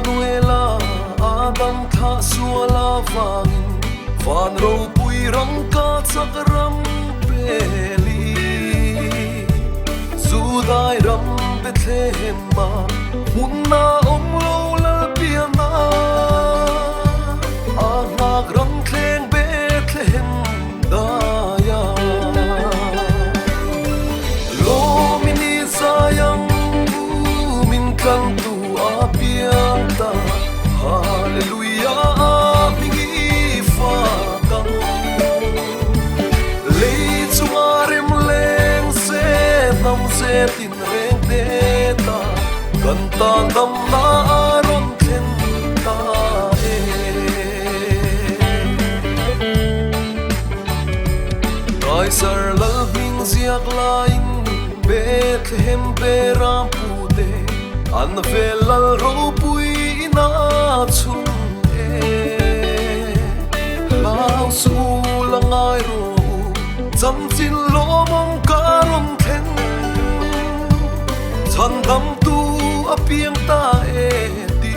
Emmanuela Adam tha suala vangin van ro pui rang ka chakram peli Zudai ram Bethlehem munna omlo lal piana Agak rang thleng Bethlehem daya Lo mini sayang min kang tu apiang ta Hallelujah mingi fakang Lei chuarem leng se nam se tin reng ta kan ta dam na ron khen ta Kaisar lal bing ziak lain Bethlehem beram pude an velal ro pui na chung lao su langai ro cham chin lo mong karom khen chan dam tu apiang ta ti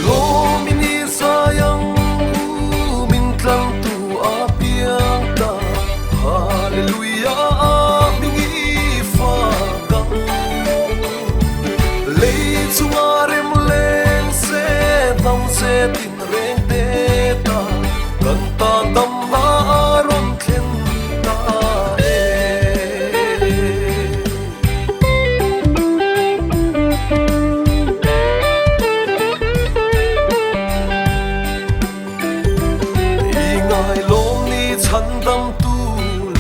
lo mini sayang min tlang tu apiang ta hallelujah mingi fakang lei chuarem leng se dam se tin reng te ta kan ta dam na ron khen ta Ingai lom ni chan dam tu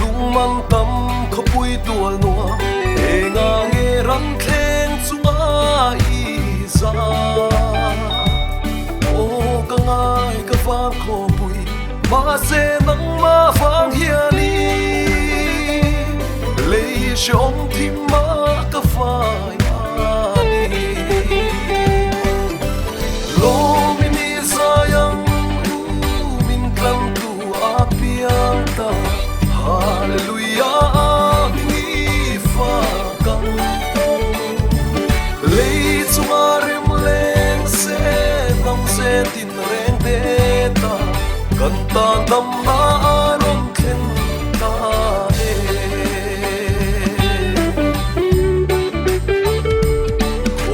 lung man tam khapui tual noa enga nge ram khleng chunga I za o ka ngai ka van kho pui ma se nang ma phang hiani lei shom thim ma ka phai ani lo mini sayang min klang tu apiang ta hallelujah mingi fakang lei chuarem leng se nam se tin reng te ta kan ta dam na ron khen ta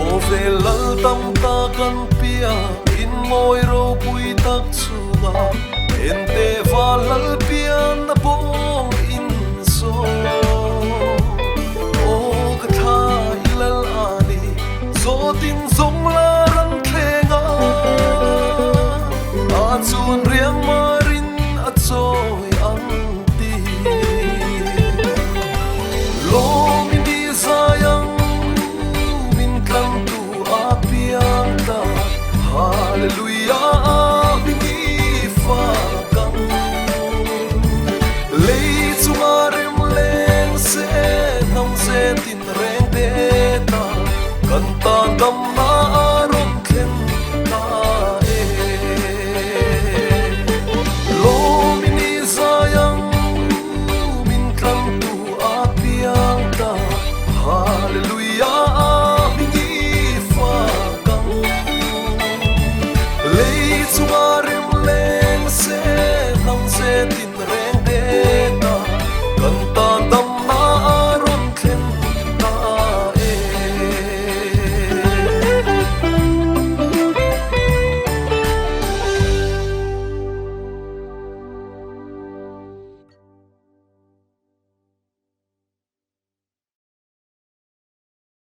o velal tam ta kan pia in moi ro pui tak chuga ente valal pian na bong in so o ka thai lal ani zo tin zong la rang khenga a chun riang marin a choi ang ti lo mini sayang min klang tu apiang ta hallelujah mingi fakang lei chuarem leng se nam se tin reng te ta kan ta dam